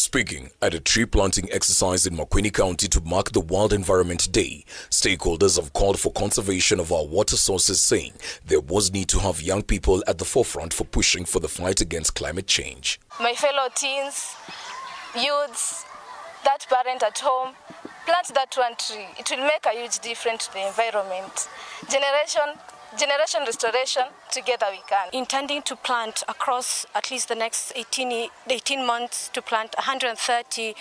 Speaking at a tree planting exercise in Makueni County to mark the World Environment Day, stakeholders have called for conservation of our water sources, saying there was need to have young people at the forefront for pushing for the fight against climate change. My fellow teens, youths, that parent at home, plant that one tree. It will make a huge difference to the environment. Generation restoration, together we can. Intending to plant across at least the next 18 months to plant 130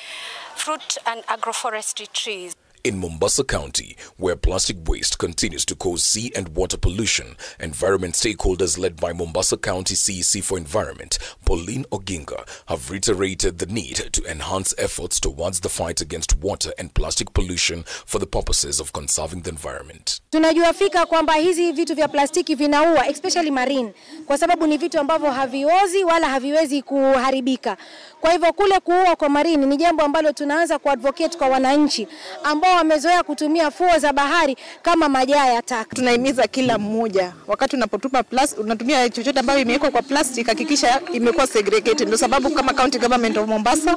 fruit and agroforestry trees. In Mombasa County, where plastic waste continues to cause sea and water pollution, environment stakeholders led by Mombasa County CEC for Environment, Pauline Oginga, have reiterated the need to enhance efforts towards the fight against water and plastic pollution for the purposes of conserving the environment. Tunajua fika kwamba hizi vitu vya plastiki vinaua, especially marine, kwa sababu ni vitu ambavyo haviozi wala haviwezi kuharibika. Kwa hivyo kule kuua kwa marine ni jambo ambalo tunaanza kuadvocate kwa wananchi ambao wamezoea kutumia fuo za bahari kama majaa ya taka. Tunahimiza kila mmoja wakati unapotupa unatumia chochote ambayo imewekwa kwa plastic, hakikisha imekuwa segregated. Ndio sababu kama County Government of Mombasa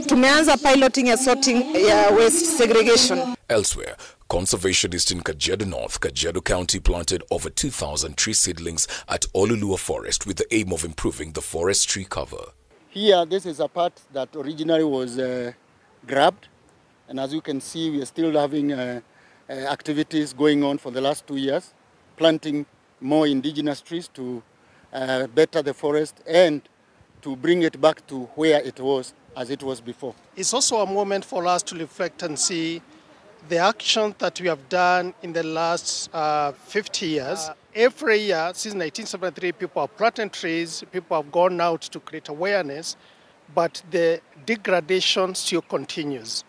tumeanza piloting ya sorting ya waste segregation. Elsewhere, Conservationists in Kajiado North, Kajiado County planted over 2,000 tree seedlings at Olulua Forest with the aim of improving the forest tree cover. Here, this is a part that originally was grabbed, and as you can see, we are still having activities going on for the last 2 years, planting more indigenous trees to better the forest and to bring it back to where it was as it was before. It's also a moment for us to reflect and see the action that we have done in the last 50 years. Every year since 1973, people have planted trees, people have gone out to create awareness, but the degradation still continues.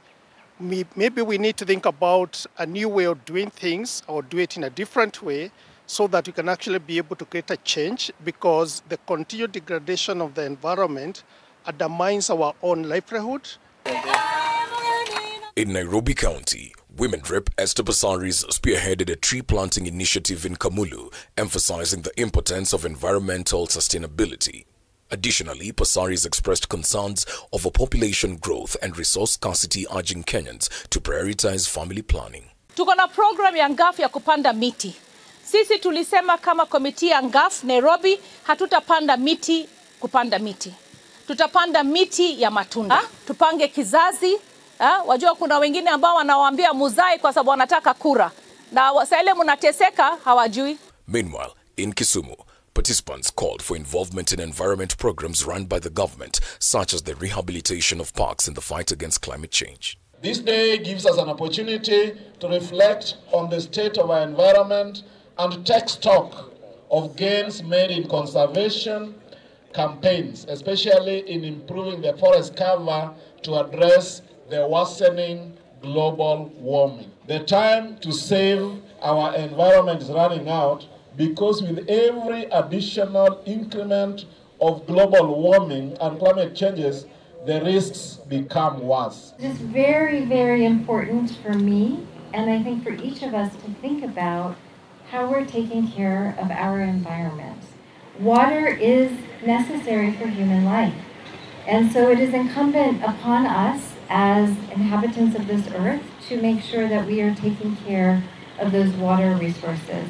Maybe we need to think about a new way of doing things or do it in a different way so that we can actually be able to create a change, because the continued degradation of the environment undermines our own livelihood. In Nairobi County, Women Rep Esther Basaris spearheaded a tree planting initiative in Kamulu, emphasizing the importance of environmental sustainability. Additionally, Basaris expressed concerns over population growth and resource scarcity, urging Kenyans to prioritize family planning. Tuko na program ya NGAF ya kupanda miti. Sisi tulisema kama komiti ya NGAF Nairobi hatutapanda miti kupanda miti. Tutapanda miti ya matunda. Tupange kizazi. Wajua kuna wengine ambao wanawaambia muzae kwa sababu wanataka kura. Na sasa ile mnateseka hawajui. Meanwhile, in Kisumu, participants called for involvement in environment programs run by the government, such as the rehabilitation of parks in the fight against climate change. This day gives us an opportunity to reflect on the state of our environment and take stock of gains made in conservation campaigns, especially in improving the forest cover to address the worsening global warming. The time to save our environment is running out, because with every additional increment of global warming and climate changes, the risks become worse. It's very, very important for me, and I think for each of us, to think about how we're taking care of our environment. Water is necessary for human life, and so it is incumbent upon us as inhabitants of this earth to make sure that we are taking care of those water resources.